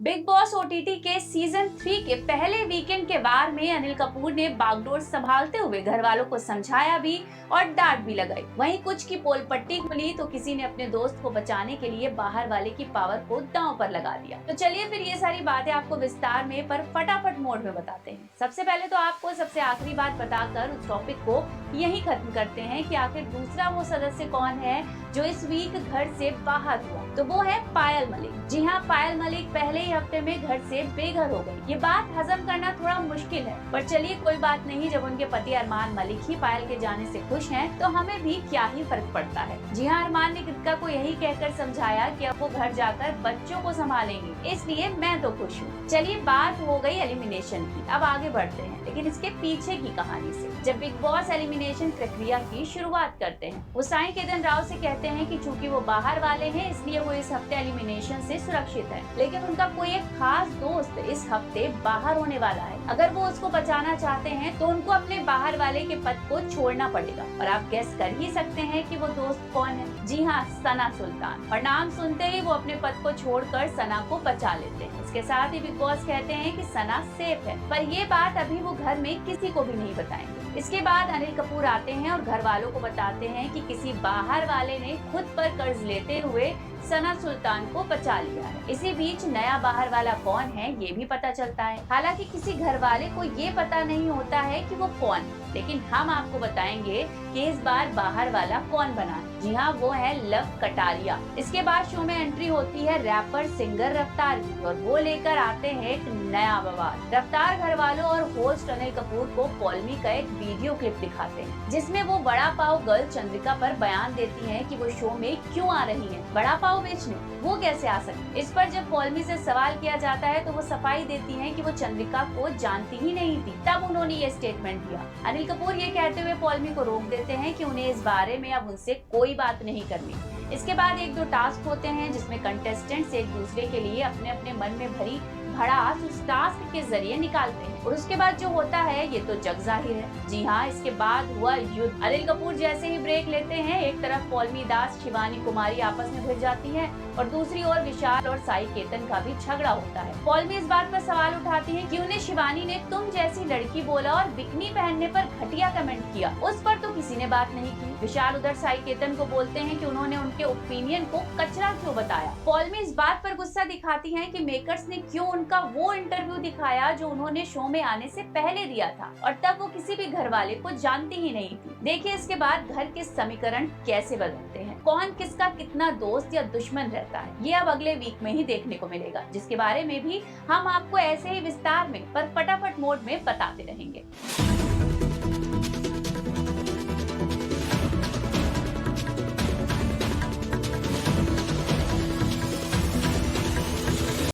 Big boss OTT के season 3 के पहले वीकेंड के वार में अनिल कपूर ने बागडोर संभालते हुए घर वालों को समझाया भी और डांट भी लगाई। वहीं कुछ की पोल पट्टी खुली तो किसी ने अपने दोस्त को बचाने के लिए बाहर वाले की पावर को दांव पर लगा दिया। तो चलिए फिर ये सारी बातें आपको विस्तार में पर फटाफट मोड में बताते हैं। सबसे पहले तो आपको सबसे आखिरी बात बताकर उस टॉपिक को यही खत्म करते हैं कि आखिर दूसरा वो सदस्य कौन है जो इस वीक घर से बाहर हुआ। तो वो है पायल मलिक। जी हाँ, पायल मलिक पहले ही हफ्ते में घर से बेघर हो गई। ये बात हजम करना थोड़ा मुश्किल है, पर चलिए कोई बात नहीं। जब उनके पति अरमान मलिक ही पायल के जाने से खुश हैं, तो हमें भी क्या ही फर्क पड़ता है। जी हाँ, अरमान ने कृतिका को यही कहकर समझाया कि अब वो घर जाकर बच्चों को संभालेंगे, इसलिए मैं तो खुश हूँ। चलिए बात हो गई एलिमिनेशन की, अब आगे बढ़ते हैं, लेकिन इसके पीछे की कहानी से। जब बिग बॉस एलिमिनेशन प्रक्रिया की शुरुआत करते हैं, वो साई केतन राव से कहते हैं कि चूंकि वो बाहर वाले हैं, इसलिए वो इस हफ्ते एलिमिनेशन से सुरक्षित है। लेकिन उनका कोई एक खास दोस्त इस हफ्ते बाहर होने वाला है। अगर वो उसको बचाना चाहते हैं तो उनको अपने बाहर वाले के पद को छोड़ना पड़ेगा। और आप गेस कर ही सकते हैं कि वो दोस्त कौन है। जी हाँ, सना सुल्तान। और नाम सुनते ही वो अपने पद को छोड़कर सना को बचा लेते हैं। इसके साथ ही बिग बॉस कहते हैं कि सना सेफ है, पर ये बात अभी वो घर में किसी को भी नहीं बताएंगे। इसके बाद अनिल कपूर आते हैं और घर वालों को बताते हैं कि किसी बाहर वाले ने खुद पर कर्ज लेते हुए सना सुल्तान को बचा लिया है। इसी बीच नया बाहर वाला कौन है ये भी पता चलता है। हालांकि किसी घर वाले को ये पता नहीं होता है कि वो कौन है, लेकिन हम आपको बताएंगे कि इस बार बाहर वाला कौन बना है। जी हाँ, वो है लव कटारिया। इसके बाद शो में एंट्री होती है रैपर सिंगर रफ्तार की, और वो लेकर आते हैं एक नया बवाल। रफ्तार घर वालों और होस्ट अनिल कपूर को पॉलमी का एक वीडियो क्लिप दिखाते हैं, जिसमें वो बड़ा पाव गर्ल चंद्रिका पर बयान देती है कि वो शो में क्यों आ रही है बड़ा पाव बेचने, वो कैसे आ सकती। इस पर जब पॉलमी से सवाल किया जाता है तो वो सफाई देती हैं कि वो चंद्रिका को जानती ही नहीं थी। तब उन्होंने ये स्टेटमेंट दिया। अनिल कपूर ये कहते हुए पॉलमी को रोक देते हैं कि उन्हें इस बारे में अब उनसे कोई बात नहीं करनी। इसके बाद एक दो टास्क होते हैं जिसमें कंटेस्टेंट्स एक दूसरे के लिए अपने अपने मन में भरी भड़ास उस टास्क के जरिए निकालते हैं, और उसके बाद जो होता है ये तो जग जाहिर है। जी हाँ, इसके बाद हुआ युद्ध। अनिल कपूर जैसे ही ब्रेक लेते हैं, एक तरफ पॉलमी दास शिवानी कुमारी आपस में भिड़ जाती है और दूसरी ओर विशाल और साई केतन का भी झगड़ा होता है। पॉलमी इस बात पर सवाल उठाती है कि उन्हें शिवानी ने तुम जैसी लड़की बोला और बिकनी पहनने पर घटिया कमेंट किया, उस पर तो किसी ने बात नहीं की। विशाल उधर साई केतन को बोलते हैं कि उन्होंने उनके ओपिनियन को कचरा क्यों बताया। पॉलमी इस बात पर गुस्सा दिखाती है कि मेकर्स ने क्यों उनका वो इंटरव्यू दिखाया जो उन्होंने शो में आने से पहले दिया था, और तब वो किसी भी घर वाले को जानती ही नहीं थी। देखिए इसके बाद घर के समीकरण कैसे बदलते हैं, कौन किसका कितना दोस्त या दुश्मन रहता है, ये अब अगले वीक में ही देखने को मिलेगा, जिसके बारे में भी हम आपको ऐसे ही विस्तार में पर फटाफट मोड में बताते रहेंगे।